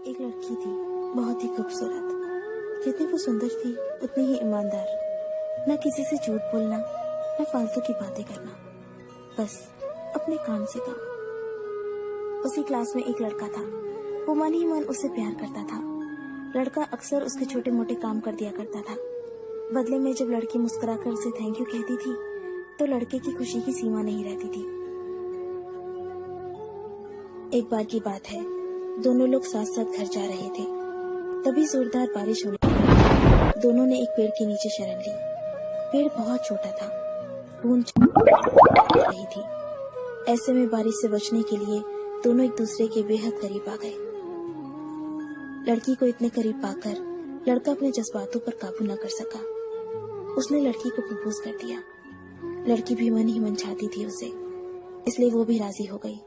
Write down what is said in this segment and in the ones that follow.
एक लड़की थी, बहुत ही खूबसूरत। जितनी वो सुंदर थी उतनी ही ईमानदार। न किसी से झूठ बोलना, न फालतू की बातें करना, बस अपने काम से काम। उसी क्लास में एक लड़का था। वो मन ही मन उससे प्यार करता था। लड़का अक्सर उसके छोटे मोटे काम कर दिया करता था। बदले में जब लड़की मुस्कुराकर उसे थैंक यू कहती थी तो लड़के की खुशी की सीमा नहीं रहती थी। एक बार की बात है, दोनों लोग साथ साथ घर जा रहे थे। तभी जोरदार बारिश होने लगी। दोनों ने एक पेड़ के नीचे शरण ली। पेड़ बहुत छोटा था, बूंद रही थी। ऐसे में बारिश से बचने के लिए दोनों एक दूसरे के बेहद करीब आ गए। लड़की को इतने करीब पाकर लड़का अपने जज्बातों पर काबू न कर सका। उसने लड़की को प्रपोज कर दिया। लड़की भी मन ही मन चाहती थी उसे, इसलिए वो भी राजी हो गई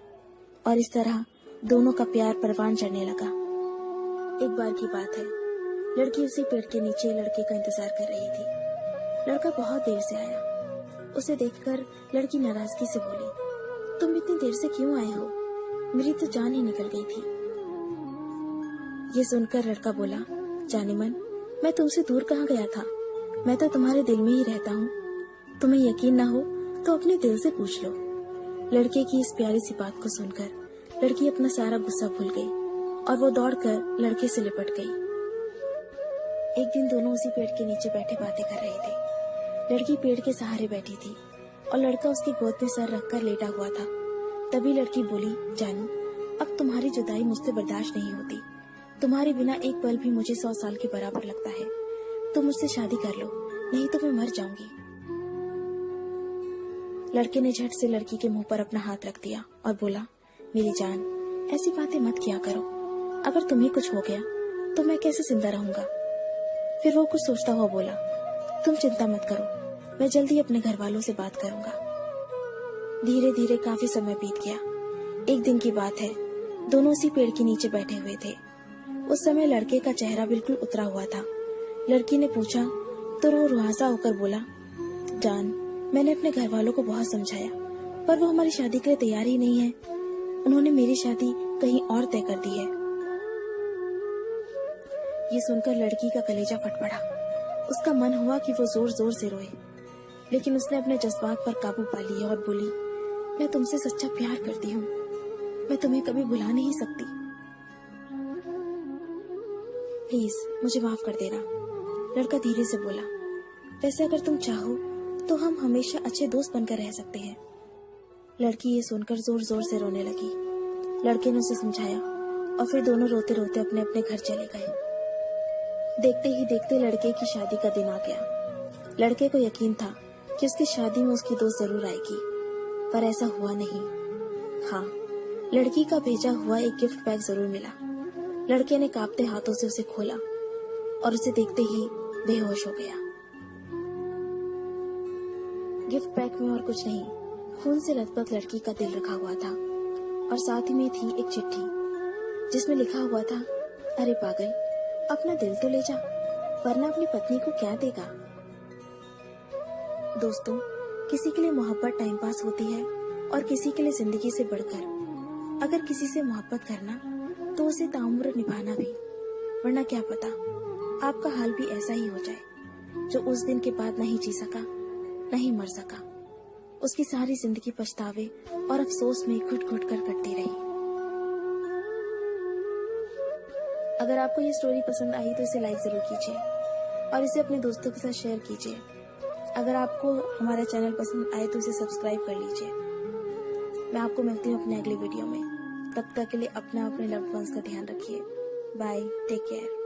और इस तरह दोनों का प्यार परवान चढ़ने लगा। एक बार की बात है, लड़की उसी पेड़ के नीचे लड़के का इंतजार कर रही थी। लड़का बहुत देर से आया। उसे देखकर लड़की नाराजगी से बोली, तुम इतनी देर से क्यों आए हो? मेरी तो जान ही निकल गई थी। ये सुनकर लड़का बोला, जाने मन, मैं तुमसे दूर कहाँ गया था? मैं तो तुम्हारे दिल में ही रहता हूँ। तुम्हें यकीन ना हो तो अपने दिल से पूछ लो। लड़के की इस प्यारी सी बात को सुनकर लड़की अपना सारा गुस्सा भूल गई और वो दौड़कर लड़के से लिपट गई। एक दिन दोनों उसी पेड़ के नीचे बैठे बातें कर रहे थे। लड़की पेड़ के सहारे बैठी थी और लड़का उसकी गोद में सर रखकर लेटा हुआ था। तभी लड़की बोली, जानू, अब तुम्हारी जुदाई मुझसे बर्दाश्त नहीं होती। तुम्हारे बिना एक पल भी मुझे 100 साल के बराबर लगता है। तुम मुझसे शादी कर लो, नहीं तो मैं मर जाऊंगी। लड़के ने झट से लड़की के मुंह पर अपना हाथ रख दिया और बोला, मेरी जान, ऐसी बातें मत किया करो। अगर तुम्हें कुछ हो गया तो मैं कैसे जिंदा रहूंगा? फिर वो कुछ सोचता हुआ बोला, तुम चिंता मत करो, मैं जल्दी अपने घर वालों से बात करूंगा। धीरे धीरे काफी समय बीत गया। एक दिन की बात है, दोनों उसी पेड़ के नीचे बैठे हुए थे। उस समय लड़के का चेहरा बिल्कुल उतरा हुआ था। लड़की ने पूछा तो वो रुआसा होकर बोला, जान, मैंने अपने घर वालों को बहुत समझाया, पर वो हमारी शादी के लिए तैयार ही नहीं है। उन्होंने मेरी शादी कहीं और तय कर दी है। ये सुनकर लड़की का कलेजा फट पड़ा। उसका मन हुआ कि वो जोर जोर से रोए, लेकिन उसने अपने जज्बात पर काबू पा लिया और बोली, मैं तुमसे सच्चा प्यार करती हूँ। मैं तुम्हें कभी भुला नहीं सकती। प्लीज मुझे माफ कर देना। लड़का धीरे से बोला, वैसे अगर तुम चाहो तो हम हमेशा अच्छे दोस्त बनकर रह सकते हैं। लड़की ये सुनकर जोर जोर से रोने लगी। लड़के ने उसे समझाया और फिर दोनों रोते रोते अपने अपने घर चले गए। देखते ही देखते लड़के की शादी का दिन आ गया। लड़के को यकीन था कि उसकी शादी में उसकी दोस्त जरूर आएगी, पर ऐसा हुआ नहीं। हाँ, लड़की का भेजा हुआ एक गिफ्ट पैक जरूर मिला। लड़के ने कांपते हाथों से उसे खोला और उसे देखते ही बेहोश हो गया। गिफ्ट पैक में और कुछ नहीं, खून से लथपथ लड़की का दिल रखा हुआ था और साथ ही में थी एक चिट्ठी जिसमें लिखा हुआ था, अरे पागल, अपना दिल तो ले जा, वरना अपनी पत्नी को क्या देगा। दोस्तों, किसी के लिए मोहब्बत टाइम पास होती है और किसी के लिए जिंदगी से बढ़कर। अगर किसी से मोहब्बत करना तो उसे ताउम्र निभाना भी, वरना क्या पता आपका हाल भी ऐसा ही हो जाए जो उस दिन के बाद नहीं जी सका, नहीं मर सका। उसकी सारी जिंदगी पछतावे और अफसोस में घुट घुट कर कटती रही। अगर आपको ये स्टोरी पसंद आई तो इसे लाइक जरूर कीजिए और इसे अपने दोस्तों के साथ शेयर कीजिए। अगर आपको हमारा चैनल पसंद आए तो इसे सब्सक्राइब कर लीजिए। मैं आपको मिलती हूँ अपने अगले वीडियो में। तब तक के लिए अपना अपने लव्ड वंस का ध्यान रखिए। Bye, take care.